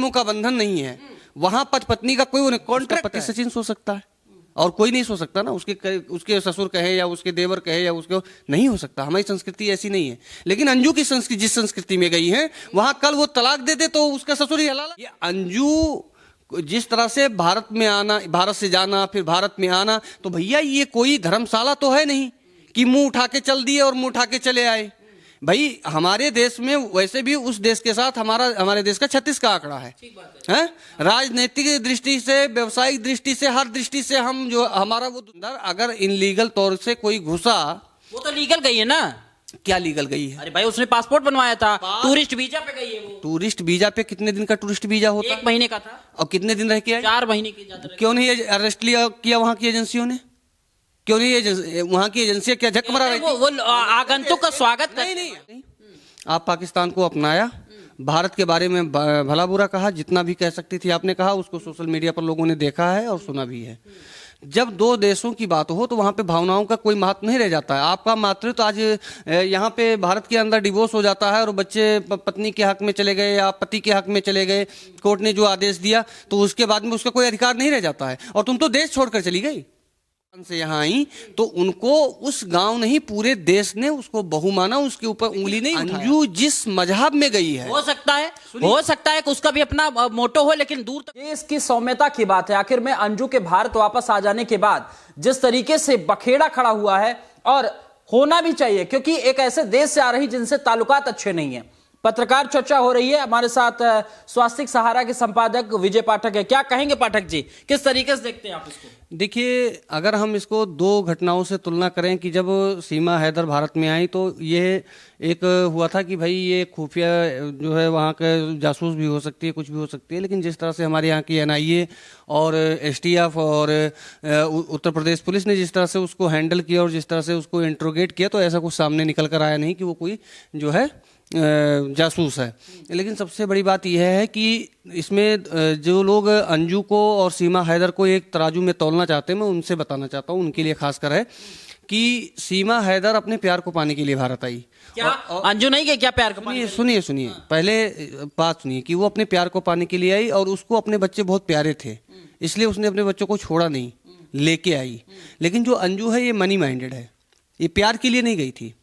जन्मों का बंधन नहीं है, वहां पति पत्नी का कोई कॉन्ट्रैक्ट, पति सचिन सो सकता है और कोई नहीं सो सकता ना, उसके ससुर कहे या उसके देवर कहे या उसके, नहीं हो सकता। हमारी संस्कृति ऐसी नहीं है। लेकिन अंजू की संस्कृति, जिस संस्कृति में गई है वहां कल वो तलाक दे दे तो उसका ससुर ही हलाल। ये अंजू जिस तरह से भारत में आना, भारत से जाना फिर भारत में आना, तो भैया ये कोई धर्मशाला तो है नहीं कि मुंह उठा के चल दिए और मुंह उठा के चले आए। भाई हमारे देश में वैसे भी उस देश के साथ हमारे देश का 36 का आंकड़ा है, राजनीतिक दृष्टि से, व्यवसायिक दृष्टि से, हर दृष्टि से हम जो हमारा वो, अगर इनलीगल तौर से कोई घुसा, वो तो लीगल गई है ना। क्या लीगल गई है? अरे भाई उसने पासपोर्ट बनवाया था, टूरिस्ट वीजा पे गई है वो। टूरिस्ट वीजा पे कितने दिन का टूरिस्ट वीजा होता? 1 महीने का था। और कितने दिन रह के आई? 4 महीने की ज्यादा। क्यों नहीं अरेस्ट किया वहां की एजेंसियों ने? क्यों नहीं वहां की एजेंसियां क्या झक मरा रही थी? वो आगंतुक का स्वागत नहीं। आप पाकिस्तान को अपनाया, भारत के बारे में भला बुरा कहा, जितना भी कह सकती थी आपने कहा, उसको सोशल मीडिया पर लोगों ने देखा है और सुना भी है। जब दो देशों की बात हो तो वहां पे भावनाओं का कोई महत्व नहीं रह जाता है। आपका मातृत्व आज यहाँ पे भारत के अंदर डिवोर्स हो जाता है और बच्चे पत्नी के हक में चले गए या पति के हक में चले गए, कोर्ट ने जो आदेश दिया, तो उसके बाद में उसका कोई अधिकार नहीं रह जाता है। और तुम तो देश छोड़कर चली गई से यहाँ आई, तो उनको उस गांव नहीं पूरे देश ने उसको बहू माना, उसके ऊपर उंगली नहीं। अंजू जिस मजहब में गई है, हो सकता है कि उसका भी अपना मोटो हो, लेकिन दूर तक ये इसकी सौम्यता की बात है। आखिर में अंजू के भारत वापस आ जाने के बाद जिस तरीके से बखेड़ा खड़ा हुआ है, और होना भी चाहिए, क्योंकि एक ऐसे देश से आ रही जिनसे ताल्लुकात अच्छे नहीं है। पत्रकार चर्चा हो रही है, हमारे साथ स्वास्तिक सहारा के संपादक विजय पाठक है। क्या कहेंगे पाठक जी, किस तरीके से देखते हैं आप इसको? देखिए, अगर हम इसको दो घटनाओं से तुलना करें कि जब सीमा हैदर भारत में आई तो ये एक हुआ था कि भाई ये खुफिया जो है वहाँ के जासूस भी हो सकती है, कुछ भी हो सकती है, लेकिन जिस तरह से हमारे यहाँ की एनआईए और एसटीएफ और उत्तर प्रदेश पुलिस ने जिस तरह से उसको हैंडल किया और जिस तरह से उसको इंट्रोगेट किया, तो ऐसा कुछ सामने निकल कर आया नहीं कि वो कोई जो है जासूस है। लेकिन सबसे बड़ी बात यह है कि इसमें जो लोग अंजू को और सीमा हैदर को एक तराजू में तौलना चाहते हैं, मैं उनसे बताना चाहता हूँ, उनके लिए खासकर है कि सीमा हैदर अपने प्यार को पाने के लिए भारत आई। क्या अंजू नहीं गई क्या प्यार को पाने? सुनिए पहले बात सुनिए कि वो अपने प्यार को पाने के लिए आई और उसको अपने बच्चे बहुत प्यारे थे, इसलिए उसने अपने बच्चों को छोड़ा नहीं, लेके आई। लेकिन जो अंजू है ये मनी माइंडेड है, ये प्यार के लिए नहीं गई थी,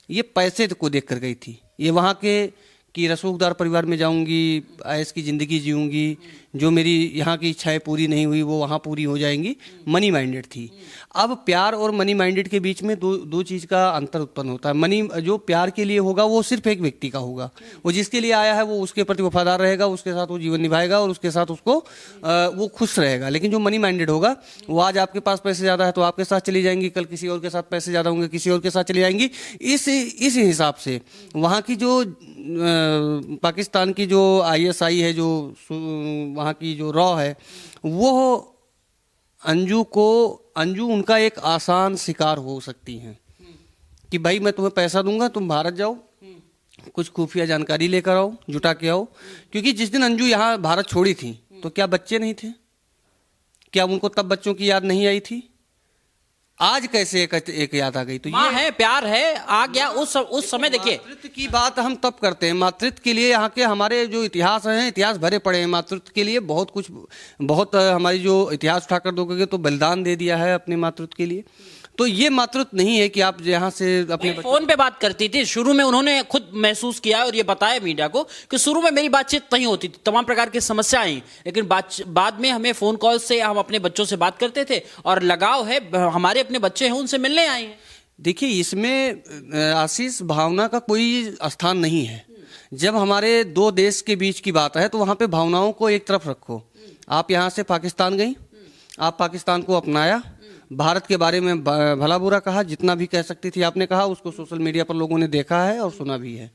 ये पैसे को देख कर गई थी। ये वहाँ के कि रसूखदार परिवार में जाऊंगी, ऐश की ज़िंदगी जीऊंगी, जो मेरी यहाँ की इच्छाएं पूरी नहीं हुई वो वहाँ पूरी हो जाएंगी, मनी माइंडेड थी। अब प्यार और मनी माइंडेड के बीच में दो चीज़ का अंतर उत्पन्न होता है। मनी जो प्यार के लिए होगा वो सिर्फ एक व्यक्ति का होगा, वो जिसके लिए आया है वो उसके प्रति वफादार रहेगा, उसके साथ वो जीवन निभाएगा और उसके साथ उसको वो खुश रहेगा। लेकिन जो मनी माइंडेड होगा वो आज आपके पास पैसे ज़्यादा है तो आपके साथ चली जाएंगी, कल किसी और के साथ पैसे ज़्यादा होंगे किसी और के साथ चली जाएंगी। इस हिसाब से वहाँ की जो पाकिस्तान की जो ISI है, जो वहाँ की जो रॉ है, वो अंजू उनका एक आसान शिकार हो सकती हैं कि भाई मैं तुम्हें पैसा दूंगा, तुम भारत जाओ, कुछ खुफिया जानकारी लेकर आओ, जुटा के आओ। क्योंकि जिस दिन अंजू यहाँ भारत छोड़ी थी तो क्या बच्चे नहीं थे? क्या उनको तब बच्चों की याद नहीं आई थी? आज कैसे एक याद आ गई? तो ये है, प्यार है, आ गया उस समय। देखिए, मातृत्व की बात हम तब करते हैं, मातृत्व के लिए यहाँ के हमारे जो इतिहास हैं, इतिहास भरे पड़े हैं मातृत्व के लिए, बहुत हमारी जो इतिहास उठाकर दोगे तो बलिदान दे दिया है अपने मातृत्व के लिए। तो ये मातृत्व नहीं है कि आप यहाँ से अपने फोन पे बात करती थी। शुरू में उन्होंने खुद महसूस किया और ये बताया मीडिया को कि शुरू में मेरी बातचीत नहीं होती थी, तमाम प्रकार की समस्या आई, लेकिन बाद में हमें फोन कॉल से हम अपने बच्चों से बात करते थे और लगाव है, हमारे अपने बच्चे हैं उनसे मिलने आए हैं। देखिए, इसमें आशीष भावना का कोई स्थान नहीं है। जब हमारे दो देश के बीच की बात है तो वहाँ पे भावनाओं को एक तरफ रखो। आप यहाँ से पाकिस्तान गई, आप पाकिस्तान को अपनाया, भारत के बारे में भला बुरा कहा, जितना भी कह सकती थी आपने कहा, उसको सोशल मीडिया पर लोगों ने देखा है और सुना भी है।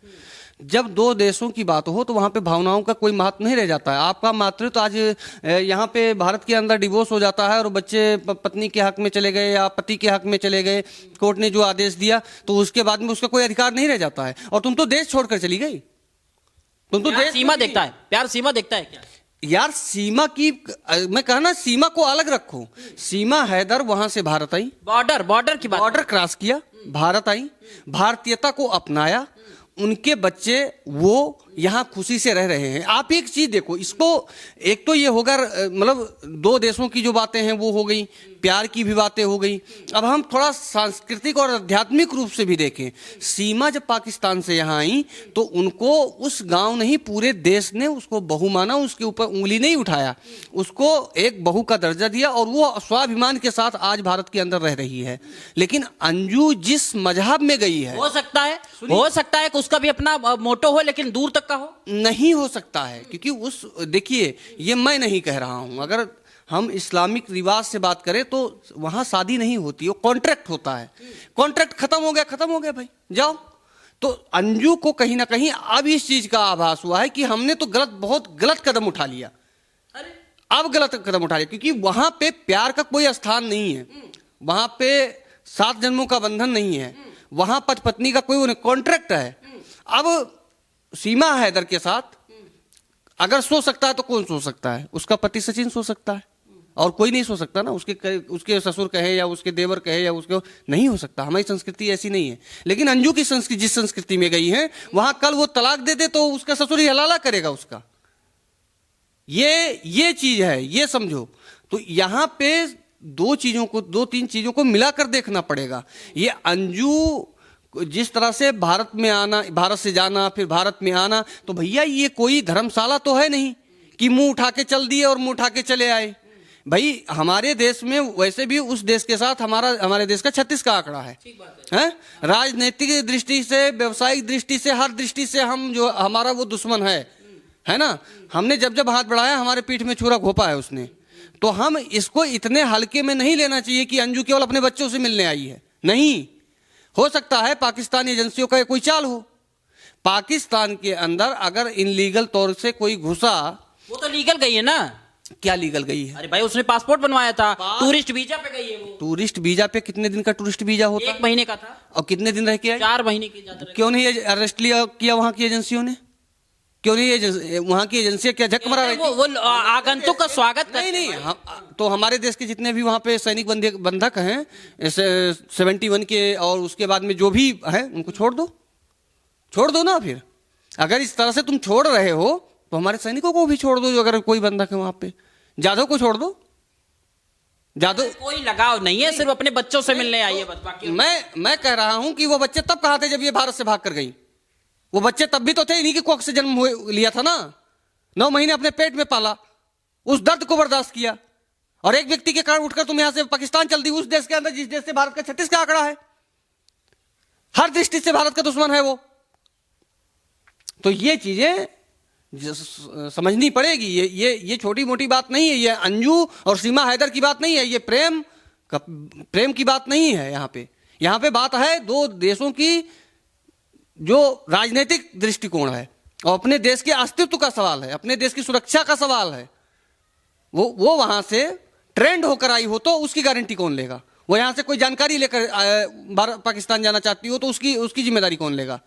जब दो देशों की बात हो तो वहाँ पे भावनाओं का कोई महत्व नहीं रह जाता है। आपका मातृत्व आज यहाँ पे भारत के अंदर डिवोर्स हो जाता है और बच्चे पत्नी के हक में चले गए या पति के हक में चले गए, कोर्ट ने जो आदेश दिया, तो उसके बाद में उसका कोई अधिकार नहीं रह जाता है। और तुम तो देश छोड़कर चली गई, तुम तो देश सीमा देखता है, प्यार सीमा देखता है क्या? यार सीमा की मैं कहना, सीमा को अलग रखो। सीमा हैदर वहां से भारत आई, बॉर्डर की बात, बॉर्डर क्रॉस किया, भारत आई, भारतीयता को अपनाया, उनके बच्चे वो यहाँ खुशी से रह रहे हैं। आप एक चीज देखो, इसको एक तो ये होगा मतलब दो देशों की जो बातें हैं वो हो गई, प्यार की भी बातें हो गई। अब हम थोड़ा सांस्कृतिक और आध्यात्मिक रूप से भी देखें, सीमा जब पाकिस्तान से यहाँ आई तो उनको उस गांव नहीं पूरे देश ने उसको बहू माना, उसके ऊपर उंगली नहीं उठाया, उसको एक बहू का दर्जा दिया और वो स्वाभिमान के साथ आज भारत के अंदर रह रही है। लेकिन अंजू जिस मजहब में गई है, हो सकता है कि उसका भी अपना मोटो हो, लेकिन दूर तक का हो, नहीं हो सकता है। क्योंकि उस देखिए, ये मैं नहीं कह रहा हूं, अगर हम इस्लामिक रिवाज से बात करें तो वहां शादी नहीं होती, वो कॉन्ट्रैक्ट होता है। कॉन्ट्रैक्ट खत्म हो गया भाई, जाओ। तो अंजू को कहीं ना कहीं अब इस चीज का आभास हुआ है कि हमने तो बहुत गलत कदम उठा लिया, अब गलत कदम उठा लिया, क्योंकि वहां पे प्यार का कोई स्थान नहीं है, वहां पे 7 जन्मों का बंधन नहीं है, वहां पति पत्नी का कोई कॉन्ट्रैक्ट है। अब सीमा हैदर के साथ अगर सो सकता है तो कौन सो सकता है? उसका पति सचिन सो सकता है, और कोई नहीं सो सकता ना। उसके ससुर कहे या उसके देवर कहे या उसके, नहीं हो सकता। हमारी संस्कृति ऐसी नहीं है। लेकिन अंजू की संस्कृति, जिस संस्कृति में गई है, वहां कल वो तलाक दे दे तो उसका ससुर ही हलाला करेगा उसका। ये चीज है, ये समझो। तो यहां पे दो तीन चीजों को मिलाकर देखना पड़ेगा। ये अंजू जिस तरह से भारत में आना, भारत से जाना, फिर भारत में आना, तो भैया ये कोई धर्मशाला तो है नहीं कि मुंह उठा के चल दिए और मुंह उठा के चले आए। भाई हमारे देश में वैसे भी उस देश के साथ हमारे देश का 36 का आंकड़ा है। राजनीतिक दृष्टि से, व्यवसायिक दृष्टि से, हर दृष्टि से हम जो हमारा वो दुश्मन है ना। हमने जब हाथ बढ़ाया हमारे पीठ में छुरा घोपा है उसने। तो हम इसको इतने हल्के में नहीं लेना चाहिए कि अंजू केवल अपने बच्चों से मिलने आई है। नहीं, हो सकता है पाकिस्तानी एजेंसियों का कोई चाल हो। पाकिस्तान के अंदर अगर इनलीगल तौर से कोई घुसा, वो तो लीगल गई है ना। क्या लीगल गई है? अरे भाई उसने पासपोर्ट बनवाया था, टूरिस्ट वीजा पे गई है वो। टूरिस्ट वीजा पे कितने दिन का टूरिस्ट वीजा होता? 1 महीने का था। और कितने दिन रह के आई? 4 महीने की जाता। क्यों नहीं अरेस्ट किया वहां की एजेंसियों ने? क्यों नहीं वहां की एजेंसियां क्या झक मरा रही थी? वो आगंतुक का स्वागत नहीं तो हमारे देश के जितने भी वहां पे सैनिक बंधक हैं 71 के और उसके बाद में जो भी हैं, उनको छोड़ दो ना। फिर अगर इस तरह से तुम छोड़ रहे हो तो हमारे सैनिकों को भी छोड़ दो, जो अगर कोई बंधक है वहां पे। जाधव को छोड़ दो। जाधव कोई लगाव नहीं है, सिर्फ अपने बच्चों से मिलने आई है बस। बाकी मैं कह रहा हूं कि वो बच्चे तब कहां थे जब ये भारत से भाग कर गई। वो बच्चे तब भी तो थे, इन्हीं की कोख से जन्म लिया था ना। 9 महीने अपने पेट में पाला, उस दर्द को बर्दाश्त किया, और एक व्यक्ति के कारण उठकर तुम यहां से पाकिस्तान चल दी, उस देश के अंदर जिस देश से भारत का 36 का आंकड़ा है। हर दृष्टि से भारत का दुश्मन है वो। तो ये चीजें समझनी पड़ेगी। ये छोटी मोटी बात नहीं है। ये अंजू और सीमा हैदर की बात नहीं है। ये प्रेम की बात नहीं है। यहाँ पे बात है दो देशों की जो राजनीतिक दृष्टिकोण है, और अपने देश के अस्तित्व का सवाल है, अपने देश की सुरक्षा का सवाल है। वो वहां से ट्रेंड होकर आई हो तो उसकी गारंटी कौन लेगा? वो यहां से कोई जानकारी लेकर पाकिस्तान जाना चाहती हो तो उसकी जिम्मेदारी कौन लेगा?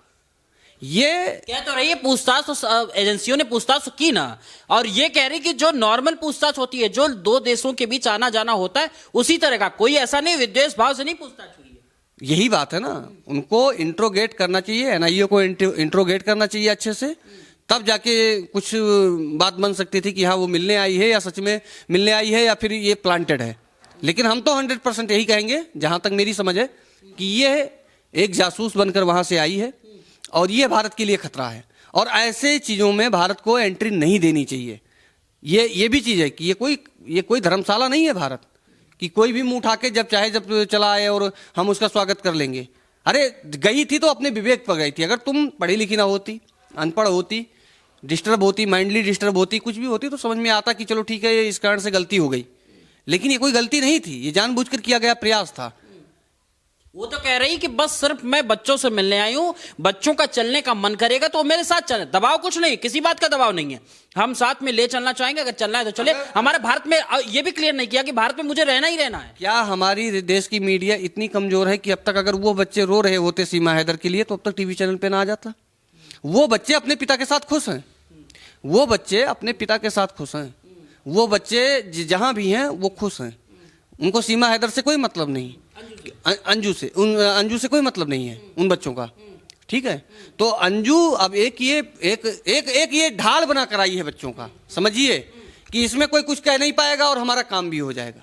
ये कह तो रही है पूछताछ, तो एजेंसियों ने पूछताछ की ना, और ये कह रही कि जो नॉर्मल पूछताछ होती है, जो 2 देशों के बीच आना जाना होता है, उसी तरह का, कोई ऐसा नहीं विद्वेष भाव से नहीं पूछताछ हुई है। यही बात है ना, उनको इंट्रोगेट करना चाहिए, एनआईए को इंट्रोगेट करना चाहिए अच्छे से, तब जाके कुछ बात बन सकती थी कि हाँ वो मिलने आई है या सच में मिलने आई है या फिर ये प्लांटेड है। लेकिन हम तो 100% यही कहेंगे, जहां तक मेरी समझ है, कि ये एक जासूस बनकर वहां से आई है और ये भारत के लिए खतरा है, और ऐसे चीजों में भारत को एंट्री नहीं देनी चाहिए। ये भी चीज है कि ये कोई धर्मशाला नहीं है भारत, कि कोई भी मुंह उठा के जब चाहे जब चला आए और हम उसका स्वागत कर लेंगे। अरे गई थी तो अपने विवेक पर गई थी। अगर तुम पढ़ी लिखी ना होती, अनपढ़ होती, डिस्टर्ब होती, माइंडली डिस्टर्ब होती, कुछ भी होती, तो समझ में आता कि चलो ठीक है ये इस कारण से गलती हो गई। लेकिन ये कोई गलती नहीं थी, ये जानबूझकर किया गया प्रयास था। वो तो कह रही कि बस सिर्फ मैं बच्चों से मिलने आई हूं, बच्चों का चलने का मन करेगा तो मेरे साथ चले, दबाव कुछ नहीं, किसी बात का दबाव नहीं है, हम साथ में ले चलना चाहेंगे, अगर चलना है तो चले। हमारे भारत में ये भी क्लियर नहीं किया कि भारत में मुझे रहना ही रहना है। क्या हमारी देश की मीडिया इतनी कमजोर है कि अब तक अगर वो बच्चे रो रहे होते सीमा हैदर के लिए तो अब तक टीवी चैनल पे ना आ जाता? वो बच्चे अपने पिता के साथ खुश हैं, वो बच्चे अपने पिता के साथ खुश हैं, वो बच्चे जहां भी हैं वो खुश हैं। उनको सीमा हैदर से कोई मतलब नहीं, अंजू से कोई मतलब नहीं है उन बच्चों का। ठीक है। तो अंजू अब एक ये ढाल बना कर आई है बच्चों का, समझिए कि इसमें कोई कुछ कह नहीं पाएगा और हमारा काम भी हो जाएगा।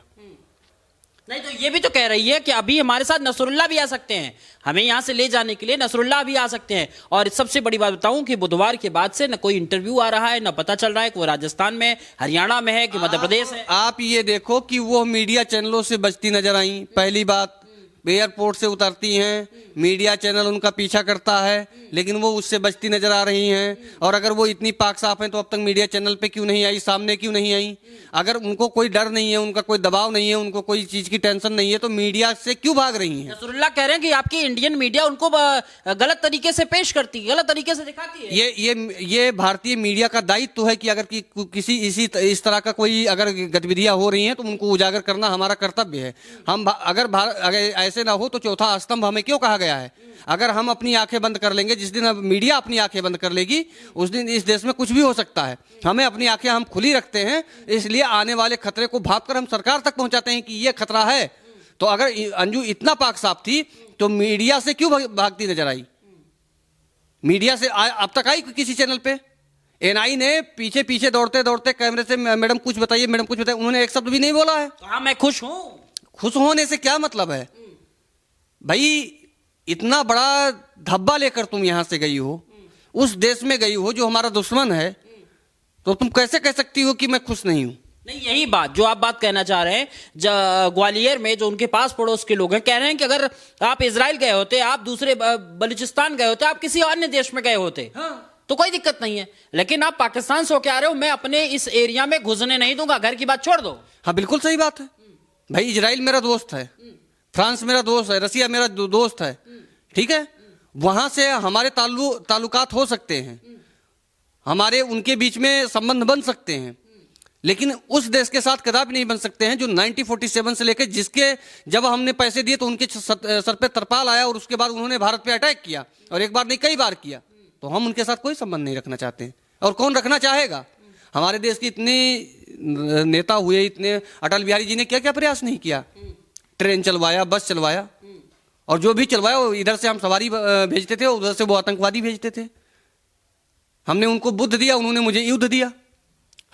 नहीं तो ये भी तो कह रही है कि अभी हमारे साथ नसरुल्ला भी आ सकते हैं, हमें यहां से ले जाने के लिए नसरुल्ला भी आ सकते हैं। और सबसे बड़ी बात बताऊं कि बुधवार के बाद से न कोई इंटरव्यू आ रहा है, न पता चल रहा है कि वो राजस्थान में, हरियाणा में है कि मध्य प्रदेश है। आप ये देखो कि वो मीडिया चैनलों से बचती नजर आई। पहली बात, एयरपोर्ट से उतरती हैं, मीडिया चैनल उनका पीछा करता है, लेकिन वो उससे बचती नजर आ रही हैं। और अगर वो इतनी पाक साफ हैं तो अब तक मीडिया चैनल पे क्यों नहीं आई, सामने क्यों नहीं आई? अगर उनको कोई डर नहीं है, उनका कोई दबाव नहीं है, उनको कोई चीज की टेंशन नहीं है, तो मीडिया से क्यों भाग रही हैं? नसरुल्ला कह रहे हैं कि आपकी इंडियन मीडिया उनको गलत तरीके से पेश करती है, गलत तरीके से दिखाती है। ये भारतीय मीडिया का दायित्व है कि अगर किसी इस तरह का कोई अगर गतिविधियां हो रही हैं तो उनको उजागर करना हमारा कर्तव्य है। हम अगर ऐसे ना हो तो चौथा स्तंभ हमें क्यों कहा गया है? अगर हम अपनी आंखें बंद कर लेंगे, जिस दिन मीडिया अपनी आंखें बंद कर लेगी उस दिन इस देश में कुछ भी हो सकता है। हमें अपनी आंखें हम खुली रखते हैं, इसलिए आने वाले खतरे को भांपकर हम सरकार तक पहुंचाते हैं कि ये खतरा है। तो अगर अंजू इतना पाक साफ थी तो मीडिया से क्यों भागती नजर आई? मीडिया से अब तक आई किसी चैनल पे? एनआई ने पीछे पीछे दौड़ते दौड़ते कैमरे से मैडम कुछ बताइए, मैडम कुछ बताइए, उन्होंने एक शब्द भी नहीं बोला है। हाँ, मैं खुश हूं। खुश होने से क्या मतलब है भाई? इतना बड़ा धब्बा लेकर तुम यहां से गई हो, उस देश में गई हो जो हमारा दुश्मन है, तो तुम कैसे कह सकती हो कि मैं खुश नहीं हूं? नहीं, यही बात जो आप बात कहना चाह रहे हैं, ग्वालियर में जो उनके पास पड़ोस के लोग हैं कह रहे हैं कि अगर आप इजराइल गए होते, आप दूसरे बलूचिस्तान गए होते, आप किसी अन्य देश में गए होते, तो कोई दिक्कत नहीं है, लेकिन आप पाकिस्तान से होके आ रहे हो, मैं अपने इस एरिया में घुसने नहीं दूंगा, घर की बात छोड़ दो। हाँ, बिल्कुल सही बात है भाई। इजराइल मेरा दोस्त है, फ्रांस मेरा दोस्त है, रसिया मेरा दोस्त है, ठीक है। वहां से हमारे ताल्लुकात हो सकते हैं, हमारे उनके बीच में संबंध बन सकते हैं, लेकिन उस देश के साथ कदापि नहीं बन सकते हैं जो 1947 से लेकर जिसके जब हमने पैसे दिए तो उनके सर पे तरपाल आया और उसके बाद उन्होंने भारत पे अटैक किया, और एक बार नहीं कई बार किया। तो हम उनके साथ कोई संबंध नहीं रखना चाहते हैं, और कौन रखना चाहेगा? हमारे देश के इतने नेता हुए, इतने अटल बिहारी जी ने क्या क्या प्रयास नहीं किया? ट्रेन चलवाया, बस चलवाया, और जो भी चलवाया वो इधर से हम सवारी भेजते थे, उधर से वो आतंकवादी भेजते थे। हमने उनको बुद्ध दिया, उन्होंने मुझे युद्ध दिया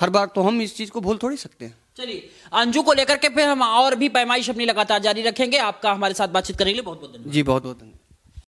हर बार। तो हम इस चीज को भूल थोड़ी सकते हैं। चलिए, अंजू को लेकर के फिर हम और भी पैमाइश अपनी लगातार जारी रखेंगे। आपका हमारे साथ बातचीत करने के लिए बहुत बहुत धन्यवाद। जी, बहुत बहुत धन्यवाद।